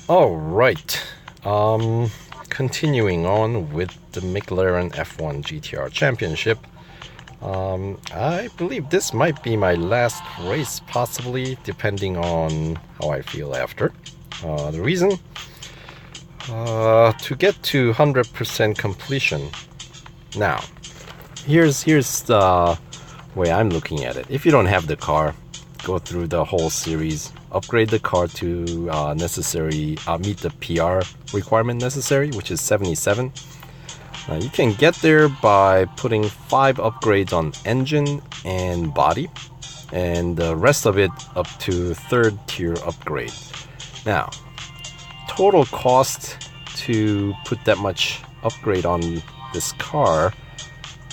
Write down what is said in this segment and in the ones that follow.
All right. Continuing on with the McLaren F1 GTR Championship. I believe this might be my last race, possibly, depending on how I feel after. The reason? To get to 100% completion. Now, here's the way I'm looking at it. If you don't have the car, go through the whole series, upgrade the car to meet the PR requirement necessary, which is 77. You can get there by putting 5 upgrades on engine and body, and the rest of it up to 3rd tier upgrade. Now, total cost to put that much upgrade on this car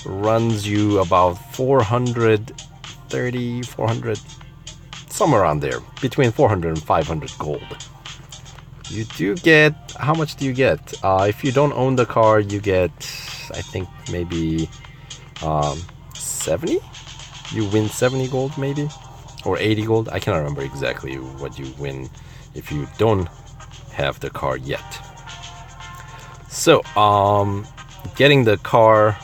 runs you about 430, 400, somewhere around there, between 400 and 500 gold. You do get, how much do you get? If you don't own the car, you get, I think, maybe 70? You win 70 gold, maybe? Or 80 gold? I cannot remember exactly what you win if you don't have the car yet. So, getting the car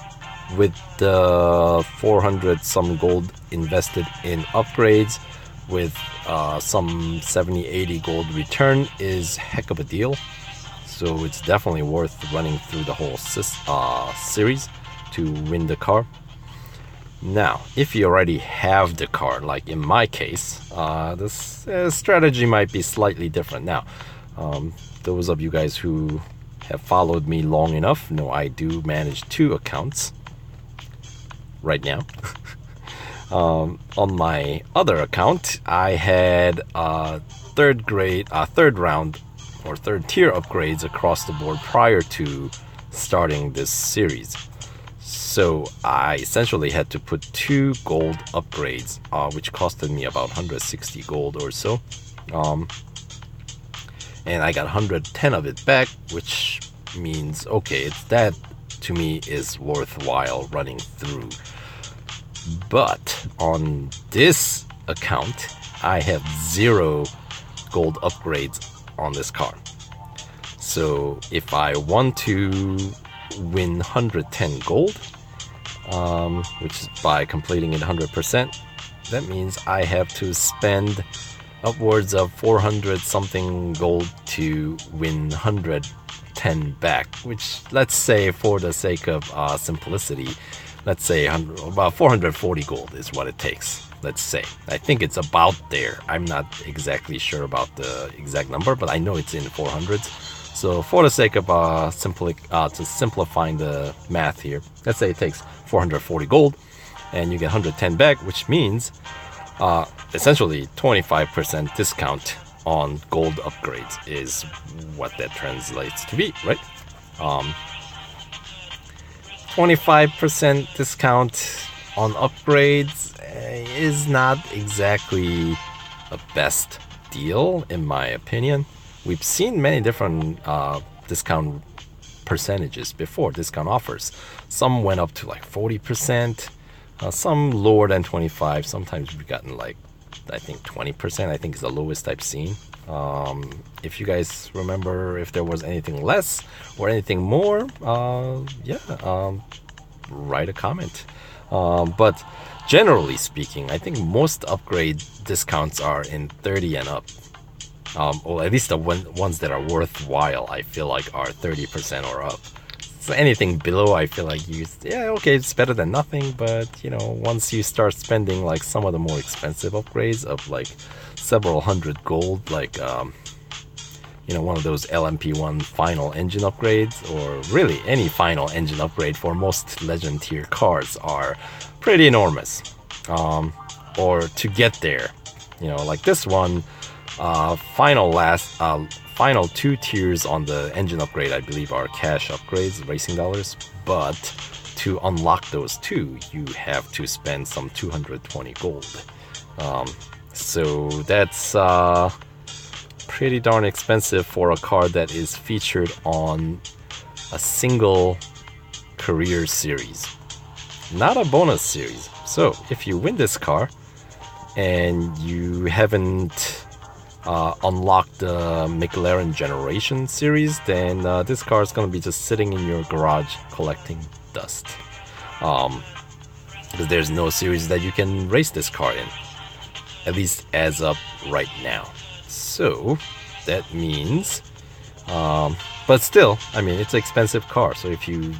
with the 400 some gold invested in upgrades with some 70-80 gold return is heck of a deal. So it's definitely worth running through the whole series to win the car. Now, if you already have the car, like in my case, this strategy might be slightly different. Now, those of you guys who have followed me long enough know I do manage 2 accounts right now. On my other account, I had third round or 3rd tier upgrades across the board prior to starting this series. So I essentially had to put 2 gold upgrades, which costed me about 160 gold or so. And I got 110 of it back, which means, okay, that to me is worthwhile running through. But on this account, I have 0 gold upgrades on this car. So if I want to win 110 gold, which is by completing it 100%, that means I have to spend upwards of 400 something gold to win 110 back, which, let's say for the sake of simplicity, let's say about 440 gold is what it takes. Let's say. I think it's about there. I'm not exactly sure about the exact number, but I know it's in 400s. So for the sake of simplifying the math here, let's say it takes 440 gold and you get 110 back, which means essentially 25% discount on gold upgrades is what that translates to be, right? 25% discount on upgrades is not exactly a best deal, in my opinion. We've seen many different discount percentages before, discount offers. Some went up to like 40%, some lower than 25%. Sometimes we've gotten like, I think 20%, I think is the lowest I've seen. If you guys remember if there was anything less or anything more, write a comment. But generally speaking, I think most upgrade discounts are in 30 and up. Or at least the ones that are worthwhile, I feel like are 30% or up. So anything below, I feel like okay, it's better than nothing. But once you start spending like some of the more expensive upgrades of like several hundred gold, like one of those LMP1 final engine upgrades, or really any final engine upgrade for most legend tier cars are pretty enormous. Or to get there, like this one, final 2 tiers on the engine upgrade, I believe, are cash upgrades, racing dollars. But to unlock those 2, you have to spend some 220 gold. So that's pretty darn expensive for a car that is featured on a single career series, not a bonus series. So if you win this car and you haven't unlock the McLaren Generation series, then this car is going to be just sitting in your garage collecting dust. Because there's no series that you can race this car in, at least as of right now. So that means, but still, I mean, it's an expensive car, so if you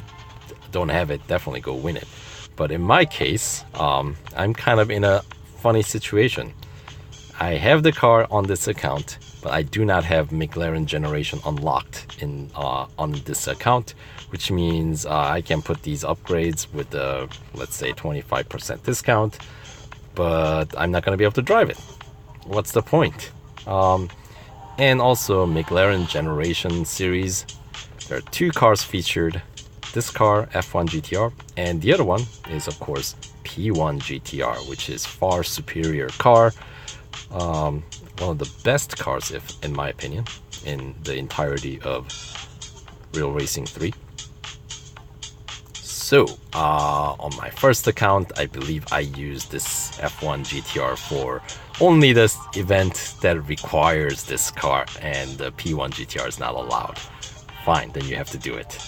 don't have it, definitely go win it. But in my case, I'm kind of in a funny situation. I have the car on this account, but I do not have McLaren Generation unlocked on this account, which means I can put these upgrades with the, let's say, 25% discount, but I'm not going to be able to drive it. What's the point? And also McLaren Generation series, there are 2 cars featured. This car, F1 GTR, and the other one is, of course, P1 GTR, which is far superior car. One of the best cars, if in my opinion, in the entirety of Real Racing 3. So, on my first account, I believe I used this F1 GTR for only this event that requires this car, and the P1 GTR is not allowed. Fine, then you have to do it.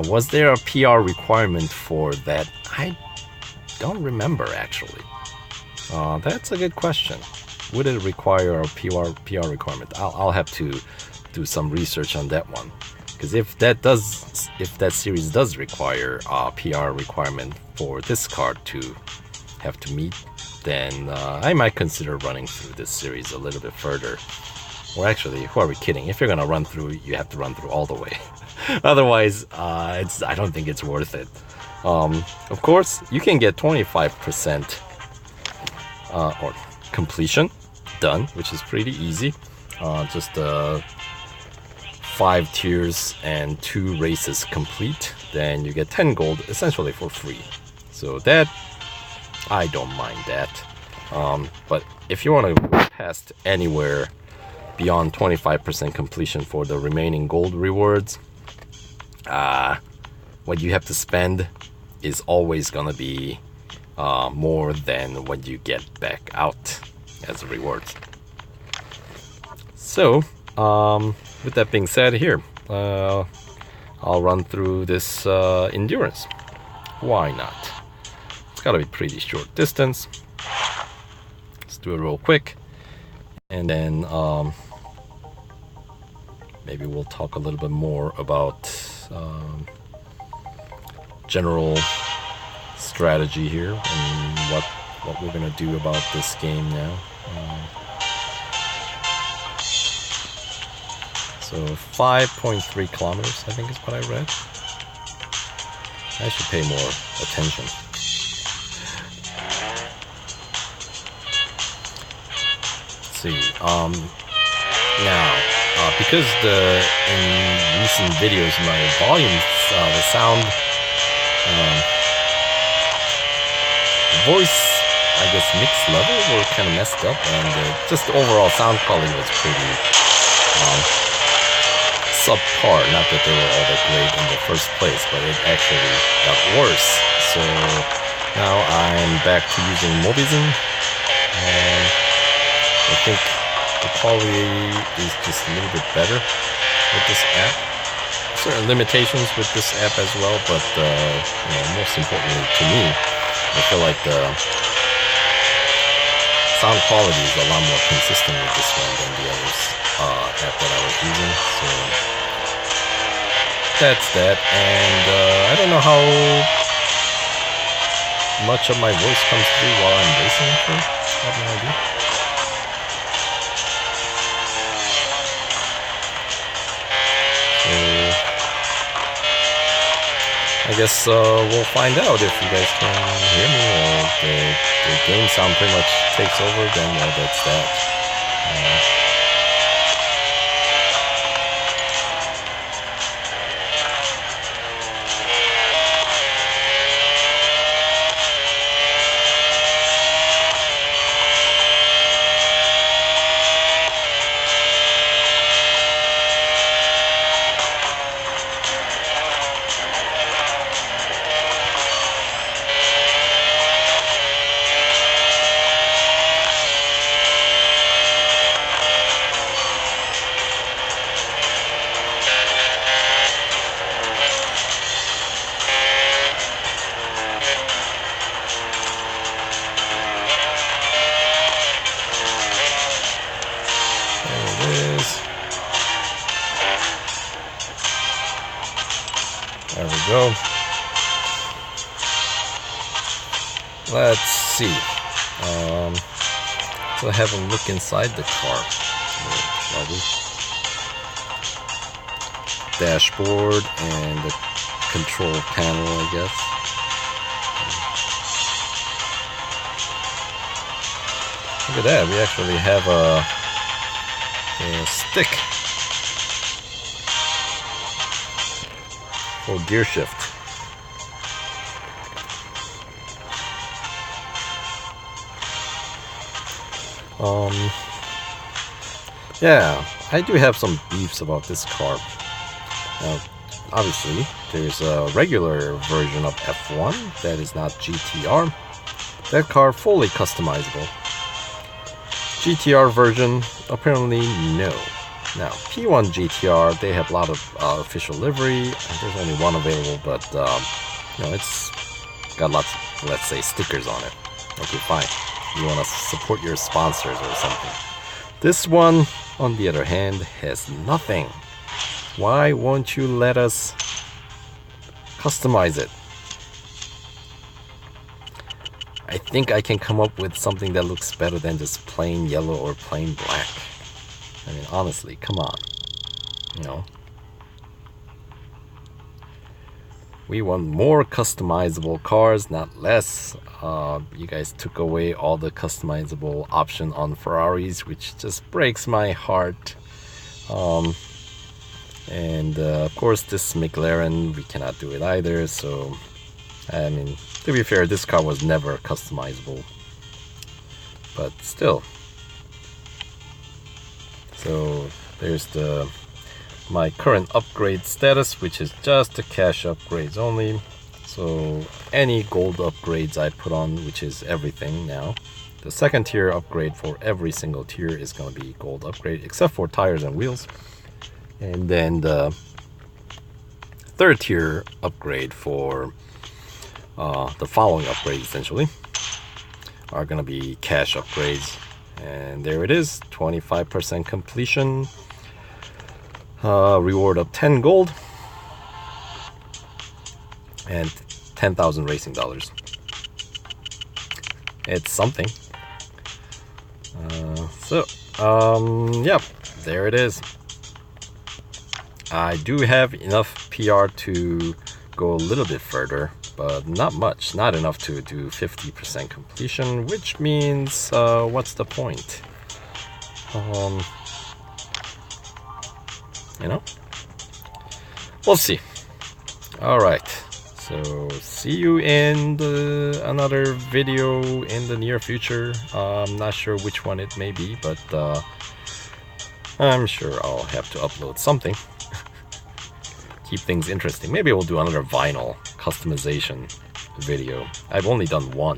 Was there a PR requirement for that? I don't remember, actually. That's a good question. Would it require a PR requirement? I'll have to do some research on that one. Because if that series does require a PR requirement for this car to have to meet, then I might consider running through this series a little bit further. Or actually, who are we kidding? If you're gonna run through, you have to run through all the way. Otherwise, I don't think it's worth it. Of course, you can get 25% or completion done, which is pretty easy. Just 5 tiers and 2 races complete, then you get 10 gold essentially for free. So that, I don't mind that. But if you want to go past anywhere beyond 25% completion for the remaining gold rewards, what you have to spend is always gonna be more than what you get back out as rewards. So, with that being said, here, I'll run through this endurance. Why not? It's gotta be pretty short distance. Let's do it real quick, and then maybe we'll talk a little bit more about general strategy here and what we're gonna do about this game now. So 5.3 kilometers, I think is what I read. I should pay more attention. Let's see. Now, because in recent videos my volumes, the sound, voice, I guess mix level were kind of messed up, and just the overall sound quality was pretty subpar. Not that they were all that great in the first place, but it actually got worse. So now I'm back to using Mobizen, and I think the quality is just a little bit better with this app. Certain limitations with this app as well, but most importantly to me, I feel like the sound quality is a lot more consistent with this one than the other app that I was using. So that's that, and I don't know how much of my voice comes through while I'm racing. Actually, I have no idea. I guess we'll find out if you guys can hear me, or the game sound pretty much takes over, then that's that. There we go. Let's see. So have a look inside the car. Shall we? Dashboard and the control panel, I guess. Look at that, we actually have a stick for gear shift. Yeah, I do have some beefs about this car. Now, obviously, there's a regular version of F1 that is not GTR. That car fully customizable. GTR version, apparently no. Now, P1 GTR, they have a lot of official livery. There's only one available, but you know, it's got lots of, let's say, stickers on it. Okay, fine. You want to support your sponsors or something. This one, on the other hand, has nothing. Why won't you let us customize it? I think I can come up with something that looks better than just plain yellow or plain black. I mean, honestly, come on. You know? We want more customizable cars, not less. You guys took away all the customizable option on Ferraris, which just breaks my heart. And of course, this McLaren, we cannot do it either. So, I mean, to be fair, this car was never customizable. But still. So, there's my current upgrade status, which is just the cash upgrades only. So any gold upgrades I put on, which is everything now, the second tier upgrade for every single tier is going to be gold upgrade, except for tires and wheels. And then the third tier upgrade for the following upgrades essentially are going to be cash upgrades. And there it is, 25% completion. Reward of 10 gold and 10,000 racing dollars. It's something. Yep, there it is. I do have enough PR to go a little bit further, but not much, not enough to do 50% completion, which means what's the point? You know, we'll see. All right, so see you in another video in the near future. I'm not sure which one it may be, but I'm sure I'll have to upload something. Keep things interesting. Maybe we'll do another vinyl customization video. I've only done one.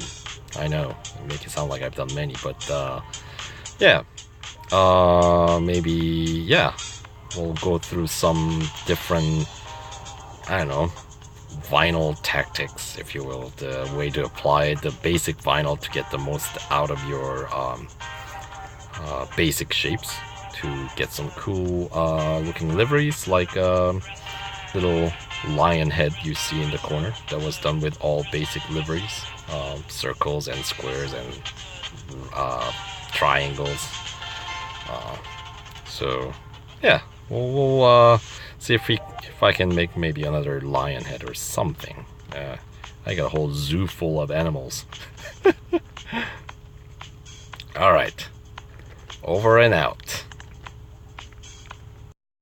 I know, make it sound like I've done many, but yeah, maybe, yeah. We'll go through some different, I don't know, vinyl tactics, if you will, the way to apply the basic vinyl to get the most out of your basic shapes, to get some cool looking liveries, like little lion head you see in the corner that was done with all basic liveries, circles and squares and triangles. So yeah. We'll see if I can make maybe another lion head or something. I got a whole zoo full of animals. All right, over and out.